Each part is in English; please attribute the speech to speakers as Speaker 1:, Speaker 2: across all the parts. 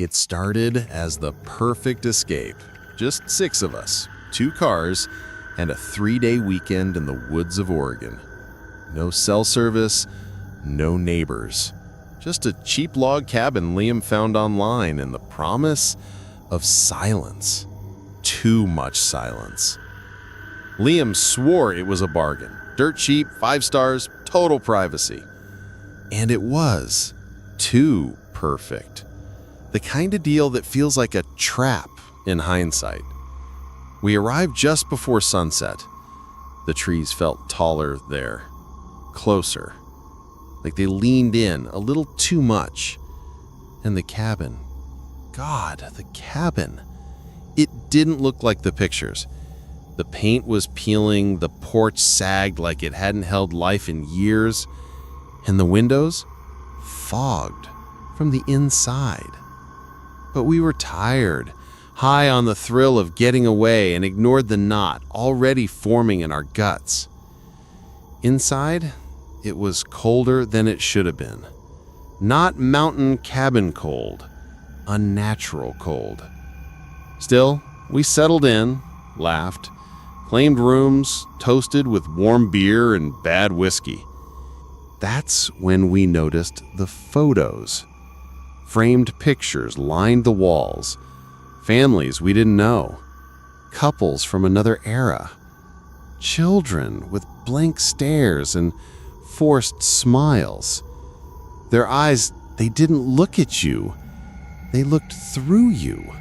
Speaker 1: It started as the perfect escape. Just 6 of us, 2 cars, and a 3-day weekend in the woods of Oregon. No cell service, no neighbors. Just a cheap log cabin Liam found online and the promise of silence. Too much silence. Liam swore it was a bargain. Dirt cheap, 5 stars, total privacy. And it was. Too perfect. The kind of deal that feels like a trap in hindsight. We arrived just before sunset. The trees felt taller there, closer, like they leaned in a little too much. And the cabin, God, the cabin. It didn't look like the pictures. The paint was peeling, the porch sagged like it hadn't held life in years, and the windows fogged from the inside. But we were tired, high on the thrill of getting away, and ignored the knot already forming in our guts. Inside, it was colder than it should have been. Not mountain cabin cold, unnatural cold. Still, we settled in, laughed, claimed rooms, toasted with warm beer and bad whiskey. That's when we noticed the photos. Framed pictures lined the walls. Families we didn't know. Couples from another era. Children with blank stares and forced smiles. Their eyes, they didn't look at you. They looked through you.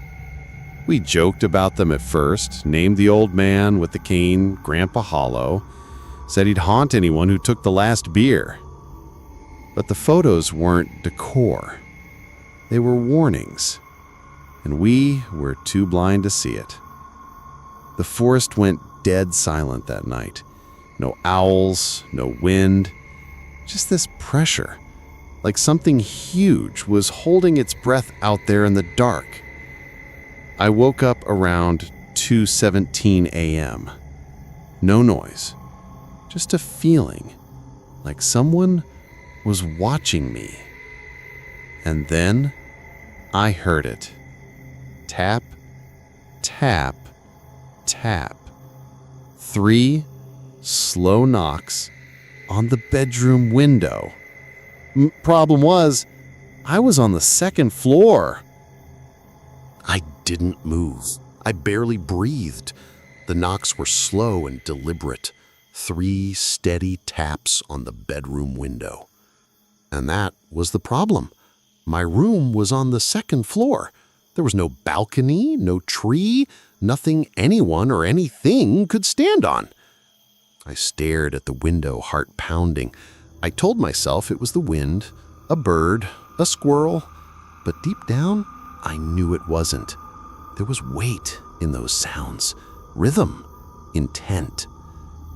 Speaker 1: We joked about them at first, named the old man with the cane Grandpa Hollow, said he'd haunt anyone who took the last beer. But the photos weren't decor. They were warnings, and we were too blind to see it. The forest went dead silent that night. No owls, no wind, just this pressure, like something huge was holding its breath out there in the dark. I woke up around 2:17 a.m. No noise, just a feeling like someone was watching me. And then I heard it. Tap, tap, tap. 3 slow knocks on the bedroom window. Problem was, I was on the 2nd floor.
Speaker 2: I didn't move. I barely breathed. The knocks were slow and deliberate. 3 steady taps on the bedroom window. And that was the problem. My room was on the 2nd floor. There was no balcony, no tree, nothing anyone or anything could stand on. I stared at the window, heart pounding. I told myself it was the wind, a bird, a squirrel, but deep down, I knew it wasn't. There was weight in those sounds, rhythm, intent.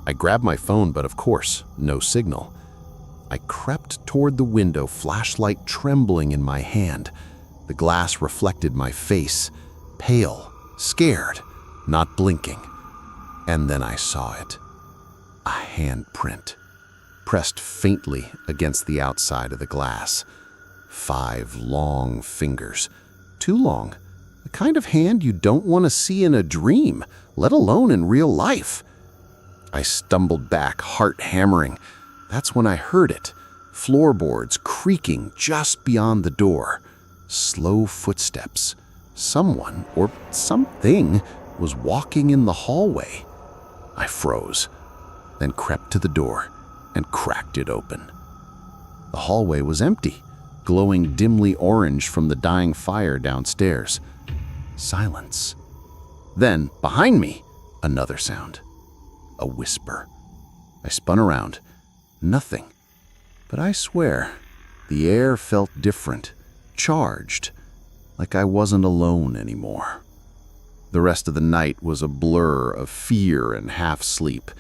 Speaker 2: I grabbed my phone, but of course, no signal. I crept toward the window, flashlight trembling in my hand. The glass reflected my face, pale, scared, not blinking. And then I saw it. A handprint, pressed faintly against the outside of the glass. 5 long fingers. Too long. The kind of hand you don't want to see in a dream, let alone in real life. I stumbled back, heart hammering. That's when I heard it. Floorboards creaking just beyond the door. Slow footsteps. Someone, or something, was walking in the hallway. I froze, then crept to the door and cracked it open. The hallway was empty, glowing dimly orange from the dying fire downstairs. Silence. Then, behind me, another sound. A whisper. I spun around. Nothing. But I swear, the air felt different, charged, like I wasn't alone anymore. The rest of the night was a blur of fear and half-sleep.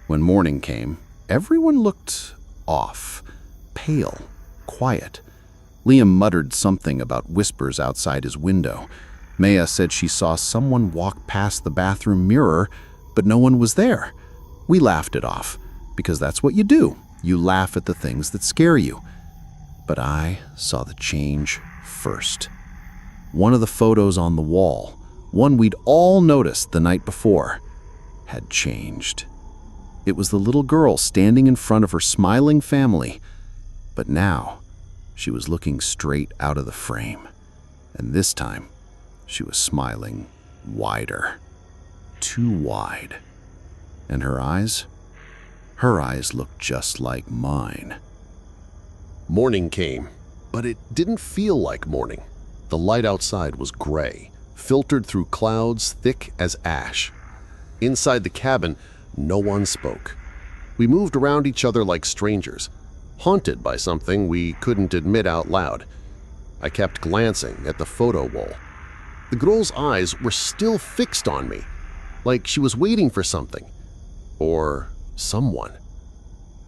Speaker 2: When morning came, everyone looked off, pale, quiet. Liam muttered something about whispers outside his window. Maya said she saw someone walk past the bathroom mirror, but no one was there. We laughed it off, because that's what you do. You laugh at the things that scare you. But I saw the change first.
Speaker 1: One of the photos on the wall, one we'd all noticed the night before, had changed. It was the little girl standing in front of her smiling family, but now she was looking straight out of the frame, and this time she was smiling wider, too wide. And her eyes looked just like mine.
Speaker 2: Morning came, but it didn't feel like morning. The light outside was gray, filtered through clouds thick as ash. Inside the cabin, no one spoke. We moved around each other like strangers, haunted by something we couldn't admit out loud. I kept glancing at the photo wall. The girl's eyes were still fixed on me, like she was waiting for something. Or someone.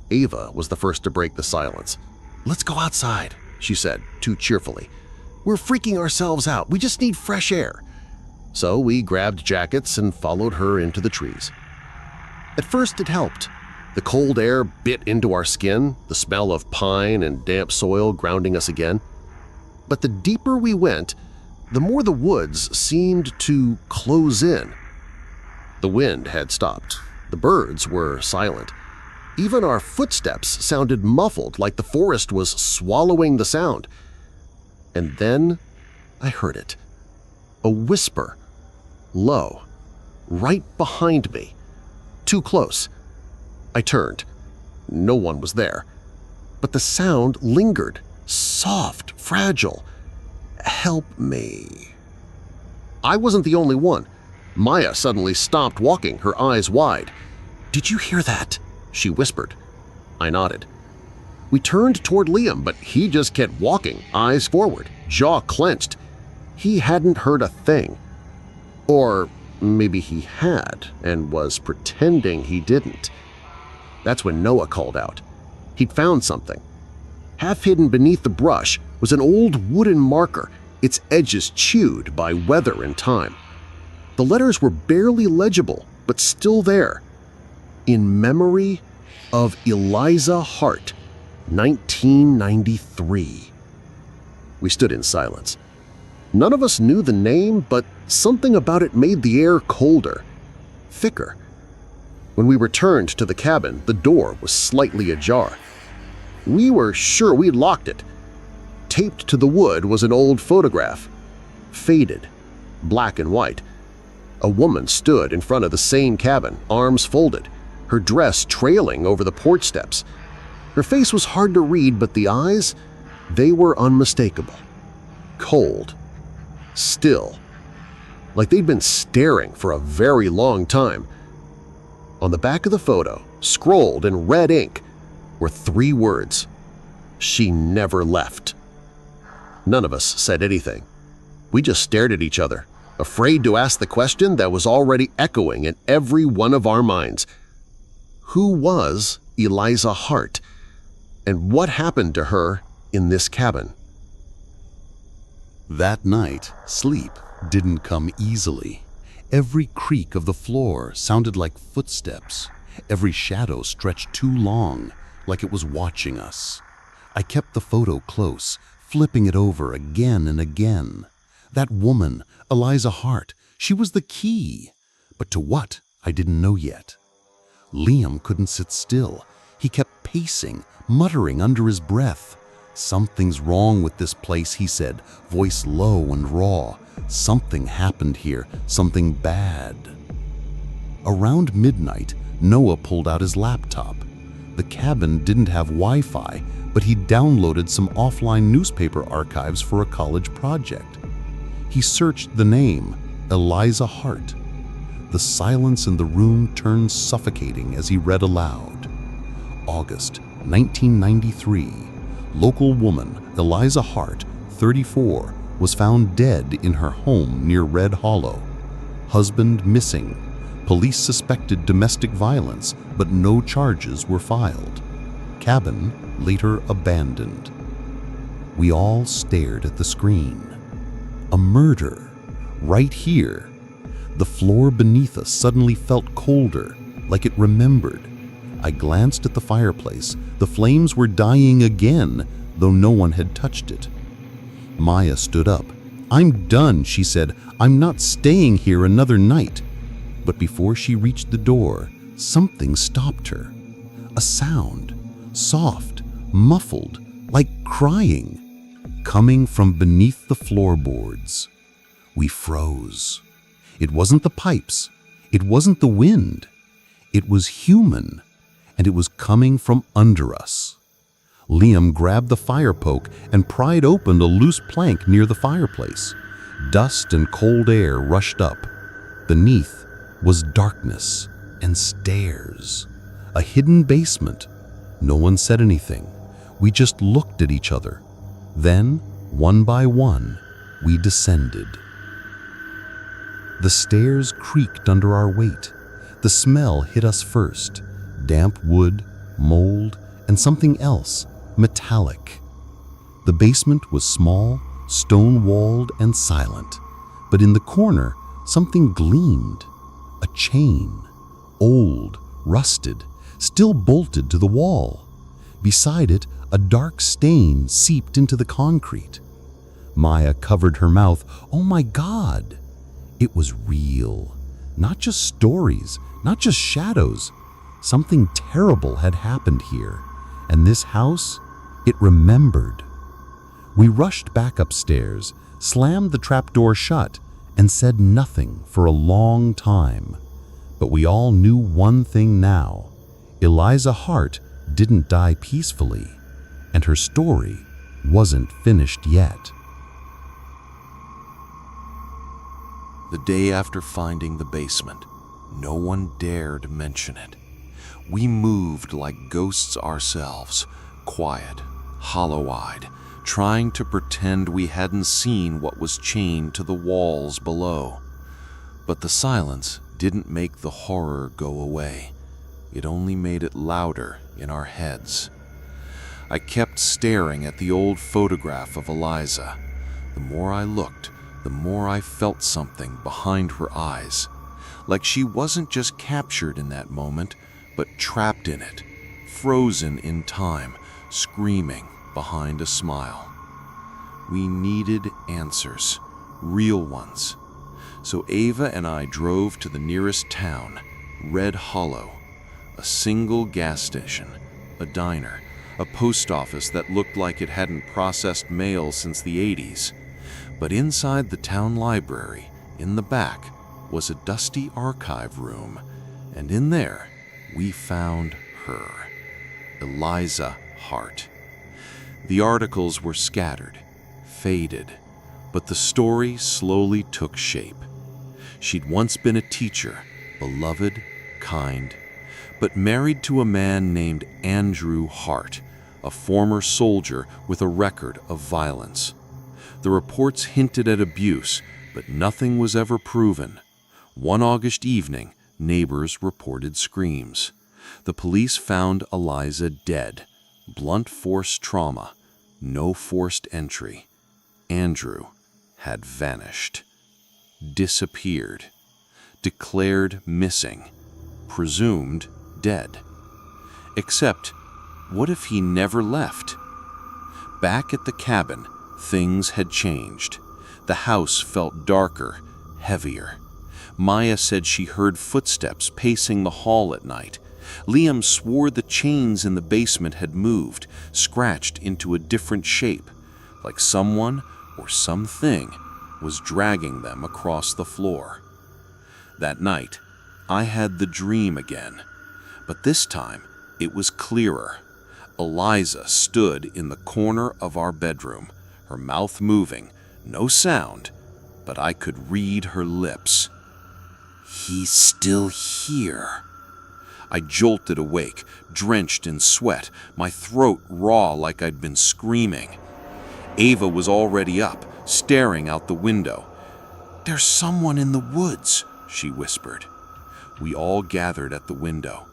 Speaker 2: Ava was the first to break the silence. "Let's go outside," she said, too cheerfully. "We're freaking ourselves out. We just need fresh air." So we grabbed jackets and followed her into the trees. At first it helped. The cold air bit into our skin, the smell of pine and damp soil grounding us again. But the deeper we went, the more the woods seemed to close in. The wind had stopped. The birds were silent. Even our footsteps sounded muffled, like the forest was swallowing the sound. And then I heard it. A whisper. Low. Right behind me. Too close. I turned. No one was there. But the sound lingered. Soft, fragile. "Help me." I wasn't the only one. Maya suddenly stopped walking, her eyes wide. "Did you hear that?" she whispered. I nodded. We turned toward Liam, but he just kept walking, eyes forward, jaw clenched. He hadn't heard a thing. Or maybe he had and was pretending he didn't. That's when Noah called out. He'd found something. Half hidden beneath the brush was an old wooden marker, its edges chewed by weather and time. The letters were barely legible, but still there. "In memory of Eliza Hart, 1993. We stood in silence. None of us knew the name, but something about it made the air colder, thicker. When we returned to the cabin, the door was slightly ajar. We were sure we'd locked it. Taped to the wood was an old photograph. Faded, black and white. A woman stood in front of the same cabin, arms folded, her dress trailing over the porch steps. Her face was hard to read, but the eyes, they were unmistakable. Cold. Still. Like they'd been staring for a very long time. On the back of the photo, scrolled in red ink, were 3 words. "She never left." None of us said anything. We just stared at each other, afraid to ask the question that was already echoing in every one of our minds. Who was Eliza Hart, and what happened to her in this cabin?
Speaker 3: That night, sleep didn't come easily. Every creak of the floor sounded like footsteps. Every shadow stretched too long, like it was watching us. I kept the photo close, flipping it over again and again. That woman, Eliza Hart, she was the key. But to what, I didn't know yet. Liam couldn't sit still. He kept pacing, muttering under his breath. "Something's wrong with this place," he said, voice low and raw. "Something happened here, something bad." Around midnight, Noah pulled out his laptop. The cabin didn't have Wi-Fi, but he downloaded some offline newspaper archives for a college project. He searched the name, Eliza Hart. The silence in the room turned suffocating as he read aloud. August 1993. Local woman Eliza Hart, 34, was found dead in her home near Red Hollow. Husband missing. Police suspected domestic violence, but no charges were filed. Cabin later abandoned. We all stared at the screen. A murder. Right here. The floor beneath us suddenly felt colder, like it remembered. I glanced at the fireplace. The flames were dying again, though no one had touched it. Maya stood up. "I'm done," she said. "I'm not staying here another night." But before she reached the door, something stopped her. A sound, soft, muffled, like crying, coming from beneath the floorboards. We froze. It wasn't the pipes. It wasn't the wind. It was human, and it was coming from under us. Liam grabbed the fire poke and pried open a loose plank near the fireplace. Dust and cold air rushed up. Beneath was darkness and stairs. A hidden basement. No one said anything. We just looked at each other. Then, one by one, we descended. The stairs creaked under our weight. The smell hit us first. Damp wood, mold, and something else, metallic. The basement was small, stone-walled, and silent. But in the corner, something gleamed. A chain. Old, rusted, still bolted to the wall. Beside it, a dark stain seeped into the concrete. Maya covered her mouth. Oh my God! It was real. Not just stories, not just shadows. Something terrible had happened here, and this house, it remembered. We rushed back upstairs, slammed the trapdoor shut, and said nothing for a long time. But we all knew one thing now. Eliza Hart didn't die peacefully, and her story wasn't finished yet.
Speaker 1: The day after finding the basement, no one dared mention it. We moved like ghosts ourselves, quiet, hollow-eyed, trying to pretend we hadn't seen what was chained to the walls below. But the silence didn't make the horror go away. It only made it louder in our heads. I kept staring at the old photograph of Eliza. The more I looked, the more I felt something behind her eyes, like she wasn't just captured in that moment, but trapped in it, frozen in time, screaming behind a smile. We needed answers, real ones. So Ava and I drove to the nearest town, Red Hollow, a single gas station, a diner, a post office that looked like it hadn't processed mail since the 80s. But inside the town library, in the back, was a dusty archive room, and in there, we found her, Eliza Hart. The articles were scattered, faded, but the story slowly took shape. She'd once been a teacher, beloved, kind, but married to a man named Andrew Hart, a former soldier with a record of violence. The reports hinted at abuse, but nothing was ever proven. One August evening, neighbors reported screams. The police found Eliza dead, blunt force trauma, no forced entry. Andrew had vanished, disappeared, declared missing, presumed dead. Except, what if he never left? Back at the cabin, things had changed. The house felt darker, heavier. Maya said she heard footsteps pacing the hall at night. Liam swore the chains in the basement had moved, scratched into a different shape, like someone or something was dragging them across the floor. That night, I had the dream again, but this time it was clearer. Eliza stood in the corner of our bedroom, her mouth moving, no sound, but I could read her lips. "He's still here." I jolted awake, drenched in sweat, my throat raw like I'd been screaming. Ava was already up, staring out the window. "There's someone in the woods," she whispered. We all gathered at the window.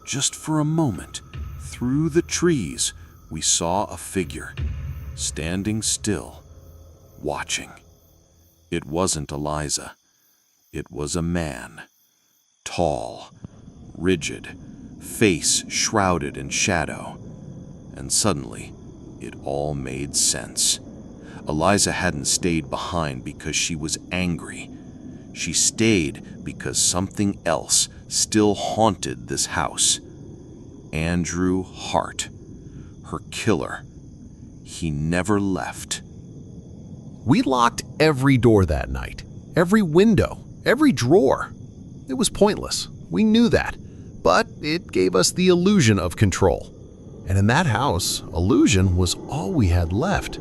Speaker 1: Just for a moment, through the trees, we saw a figure, standing still, watching. It wasn't Eliza. It was a man, tall, rigid, face shrouded in shadow. And suddenly, it all made sense.
Speaker 4: Eliza hadn't stayed behind because she was angry. She stayed because something else still haunted this house. Andrew Hart, her killer. He never left.
Speaker 2: We locked every door that night, every window, every drawer. It was pointless. We knew that, but it gave us the illusion of control. And in that house, illusion was all we had left.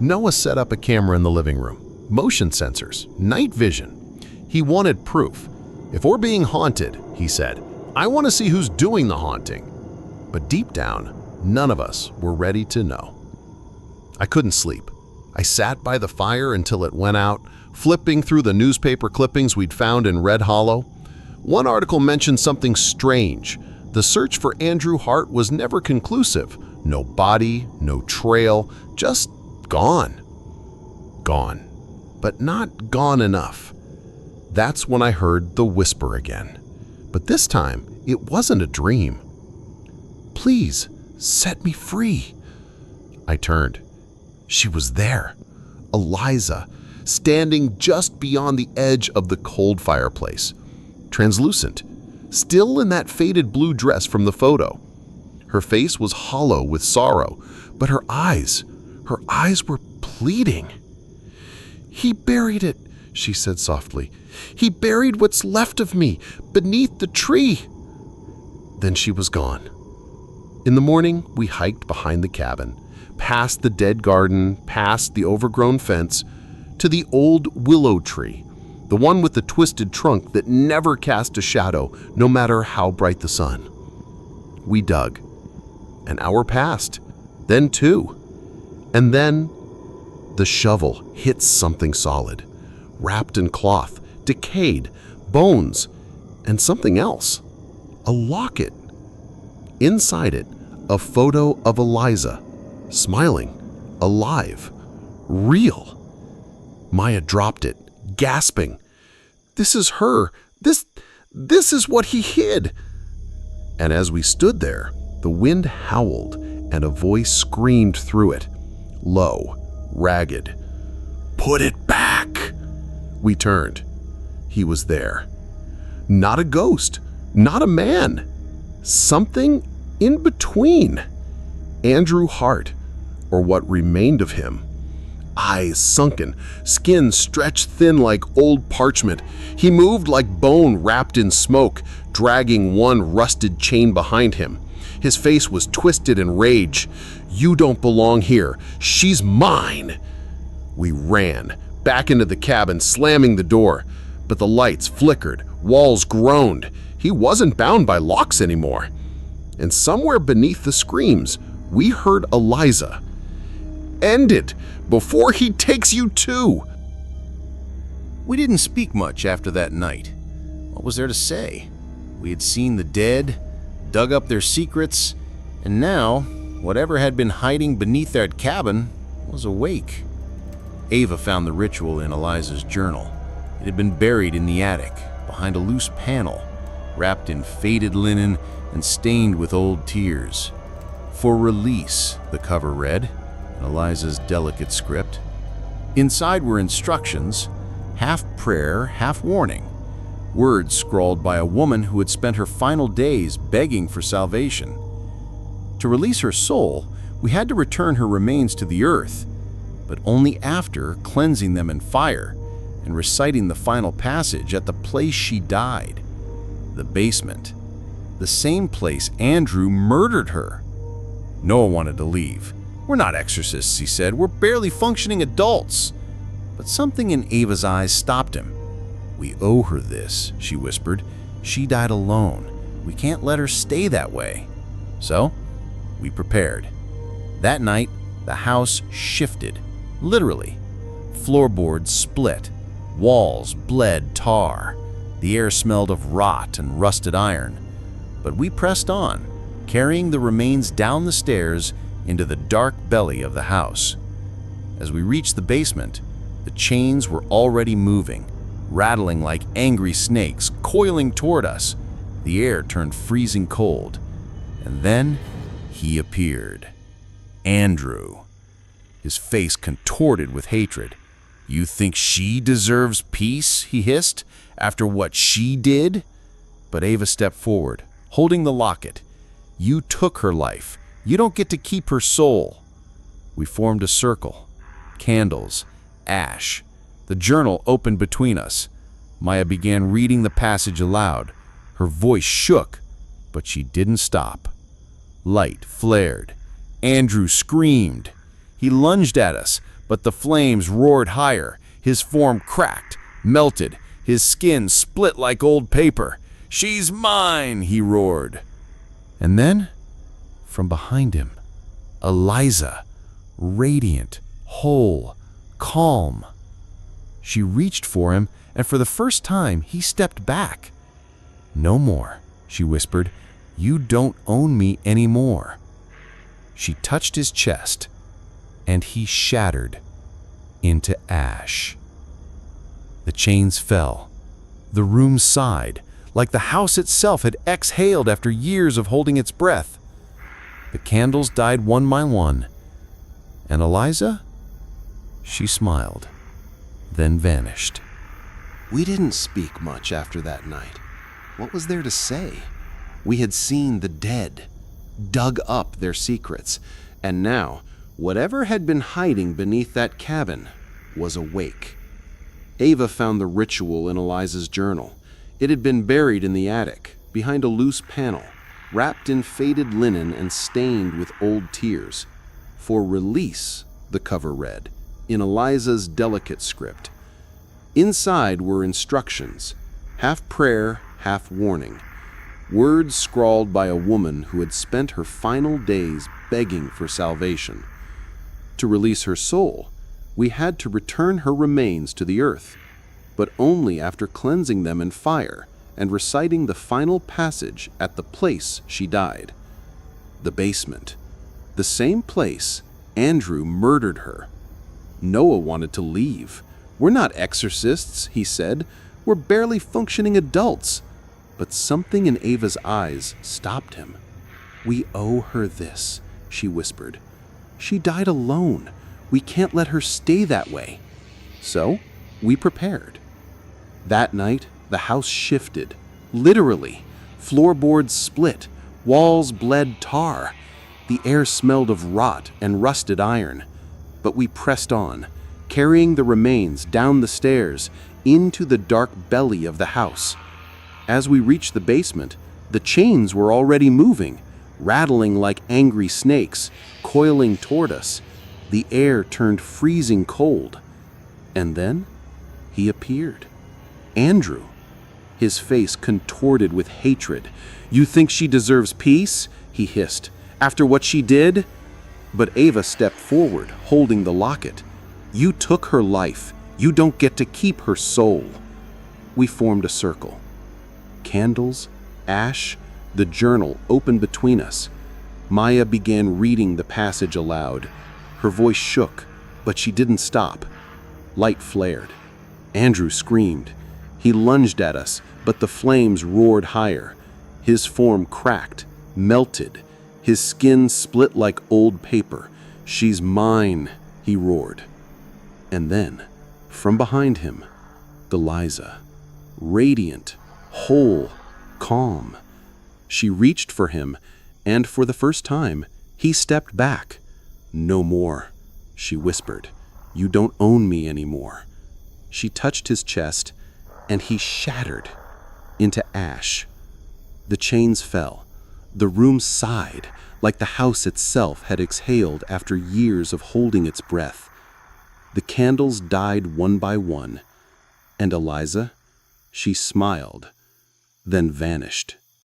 Speaker 2: Noah set up a camera in the living room, motion sensors, night vision. He wanted proof. If we're being haunted, he said, I want to see who's doing the haunting. But deep down, none of us were ready to know. I couldn't sleep. I sat by the fire until it went out, flipping through the newspaper clippings we'd found in Red Hollow. One article mentioned something strange. The search for Andrew Hart was never conclusive. No body, no trail, just gone. Gone. But not gone enough. That's when I heard the whisper again. But this time, it wasn't a dream. Please, set me free. I turned. She was there. Eliza, standing just beyond the edge of the cold fireplace. Translucent, still in that faded blue dress from the photo. Her face was hollow with sorrow, but her eyes were pleading. He buried it, she said softly. He buried what's left of me beneath the tree. Then she was gone. In the morning, we hiked behind the cabin, past the dead garden, past the overgrown fence, to the old willow tree, the one with the twisted trunk that never cast a shadow, no matter how bright the sun. We dug. An hour passed, then two, and then the shovel hits something solid, wrapped in cloth, decayed, bones, and something else. A locket. Inside it, a photo of Eliza, smiling, alive, real. Maya dropped it, gasping. This is her. This is what he hid. And as we stood there, the wind howled and a voice screamed through it, low, ragged. Put it back! We turned. He was there. Not a ghost, not a man. Something in between. Andrew Hart, or what remained of him. Eyes sunken, skin stretched thin like old parchment. He moved like bone wrapped in smoke, dragging one rusted chain behind him. His face was twisted in rage. You don't belong here. She's mine. We ran, back into the cabin, slamming the door. But the lights flickered, walls groaned. He wasn't bound by locks anymore. And somewhere beneath the screams, we heard Eliza. End it, before he takes you too.
Speaker 4: We didn't speak much after that night. What was there to say? We had seen the dead, dug up their secrets, and now, whatever had been hiding beneath that cabin was awake. Ava found the ritual in Eliza's journal. It had been buried in the attic, behind a loose panel, wrapped in faded linen and stained with old tears. For release, the cover read, in Eliza's delicate script. Inside were instructions, half prayer, half warning. Words scrawled by a woman who had spent her final days begging for salvation. To release her soul, we had to return her remains to the earth, but only after cleansing them in fire and reciting the final passage at the place she died, the basement, the same place Andrew murdered her. Noah wanted to leave. We're not exorcists, he said. We're barely functioning adults. But something in Ava's eyes stopped him. We owe her this, she whispered. She died alone. We can't let her stay that way. So, we prepared. That night, the house shifted, literally. Floorboards split. Walls bled tar. The air smelled of rot and rusted iron. But we pressed on, carrying the remains down the stairs into the dark belly of the house. As we reached the basement, the chains were already moving, rattling like angry snakes, coiling toward us. The air turned freezing cold. And then he appeared. Andrew. his face contorted with hatred. "You think she deserves peace?" he hissed, "after what she did?" But Ava stepped forward, holding the locket. "You took her life. You don't get to keep her soul." We formed a circle. Candles, ash. The journal opened between us. Maya began reading the passage aloud. Her voice shook, but she didn't stop. Light flared. Andrew screamed. He lunged at us, but the flames roared higher. His form cracked, melted. His skin split like old paper. "She's mine!" he roared. And then, from behind him, Eliza, radiant, whole, calm. She reached for him, and for the first time, he stepped back. "No more," she whispered. "You don't own me anymore." She touched his chest, and he shattered into ash. The chains fell. The room sighed, like the house itself had exhaled after years of holding its breath. The candles died one by one, and Eliza? She smiled, then vanished.
Speaker 2: We didn't speak much after that night. What was there to say? We had seen the dead, dug up their secrets, and now, whatever had been hiding beneath that cabin was awake. Ava found the ritual in Eliza's journal. It had been buried in the attic, behind a loose panel, wrapped in faded linen and stained with old tears. "For release," the cover read, in Eliza's delicate script. Inside were instructions, half prayer, half warning. Words scrawled by a woman who had spent her final days begging for salvation. To release her soul, we had to return her remains to the earth, but only after cleansing them in fire and reciting the final passage at the place she died. The basement. The same place Andrew murdered her. Noah wanted to leave. "We're not exorcists," he said. "We're barely functioning adults." But something in Ava's eyes stopped him. "We owe her this," she whispered. "She died alone. We can't let her stay that way." So, we prepared. That night, the house shifted. Literally. Floorboards split. Walls bled tar. The air smelled of rot and rusted iron. But we pressed on, carrying the remains down the stairs into the dark belly of the house. As we reached the basement, the chains were already moving, rattling like angry snakes, coiling toward us. The air turned freezing cold. And then he appeared. Andrew, his face contorted with hatred. "You think she deserves peace?" he hissed. "After what she did?" But Ava stepped forward, holding the locket. "You took her life. You don't get to keep her soul." We formed a circle. Candles, ash, the journal opened between us. Maya began reading the passage aloud. Her voice shook, but she didn't stop. Light flared. Andrew screamed. He lunged at us, but the flames roared higher. His form cracked, melted. His skin split like old paper. "She's mine," he roared. And then, from behind him, Eliza, radiant, whole, calm. She reached for him, and for the first time, he stepped back. "No more," she whispered. "You don't own me anymore." She touched his chest, and he shattered into ash. The chains fell. The room sighed, like the house itself had exhaled after years of holding its breath. The candles died one by one, and Eliza, she smiled, then vanished.